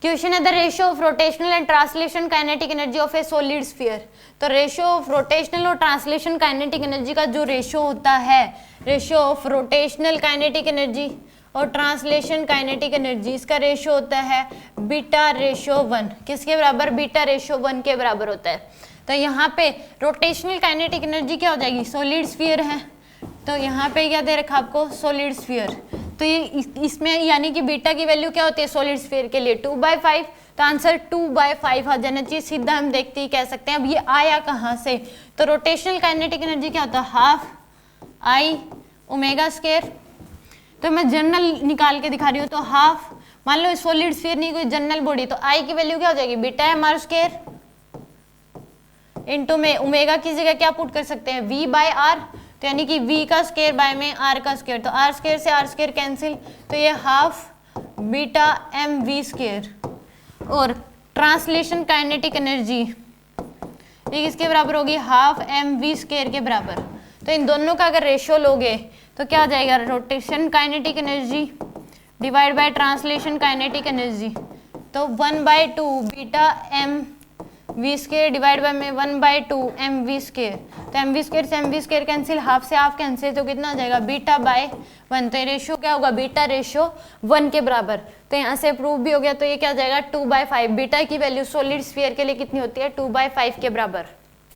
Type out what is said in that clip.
Question है the ratio of rotational and translation kinetic energy of A solid sphere. तो ratio of rotational और translation kinetic energy का जो ratio होता है, ratio of rotational kinetic energy और translation kinetic energy, इसका ratio होता है बीटा रेशियो 1। किसके बराबर? बीटा रेशियो 1 के बराबर होता है। तो यहाँ पे रोटेशनल काइनेटिक एनर्जी क्या हो जाएगी? सॉलिड स्फीयर है, तो यहाँ पे क्या दे रखा आपको? Solid sphere. तो ये इसमें यानी कि बीटा की वैल्यू क्या होती है सॉलिड स्फीयर के लिए? 2/5। तो आंसर 2/5 आ जाना चाहिए, सीधा हम देखते ही कह सकते हैं। अब ये आया कहाँ से? तो रोटेशनल काइनेटिक एनर्जी क्या होता है? Half I omega square. तो मैं जनरल निकाल के दिखा रही हूँ, तो हाफ, मान लो सॉलिड स्फीयर नहीं कोई जनरल बॉडी, तो आई की वैल्यू क्या हो जाएगी? Beta M R square into में ओमेगा की जगह क्या पुट कर सकते हैं? V/R। तो यानी कि V का स्क्वायर बाय में R का स्क्वायर, तो R स्क्वायर से R स्क्वायर कैंसिल, तो ये half beta M V square. और ट्रांसलेशन काइनेटिक एनर्जी ये किसके बराबर होगी? हाफ एम वी स्क्वायर के बराबर। तो इन दोनों का अगर रेशियो लोगे तो क्या आ जाएगा? Rotation kinetic energy divide by translation kinetic energy, तो 1/2 beta M V square divide by में 1/2 एम वी स्क्वायर। तो एम वी स्क्वायर से M V square cancel, half से हाफ कैंसिल, तो कितना आ जाएगा? बीटा/1। तो ये रेशियो क्या होगा? बीटा रेशियो 1 के बराबर। तो यहाँ से प्रूव भी हो गया। तो ये क्या आ जाएगा? 2/5। बीटा की वैल्यू सॉलिड स्फीयर के लिए कितनी होती है? 2/5 के बराबर।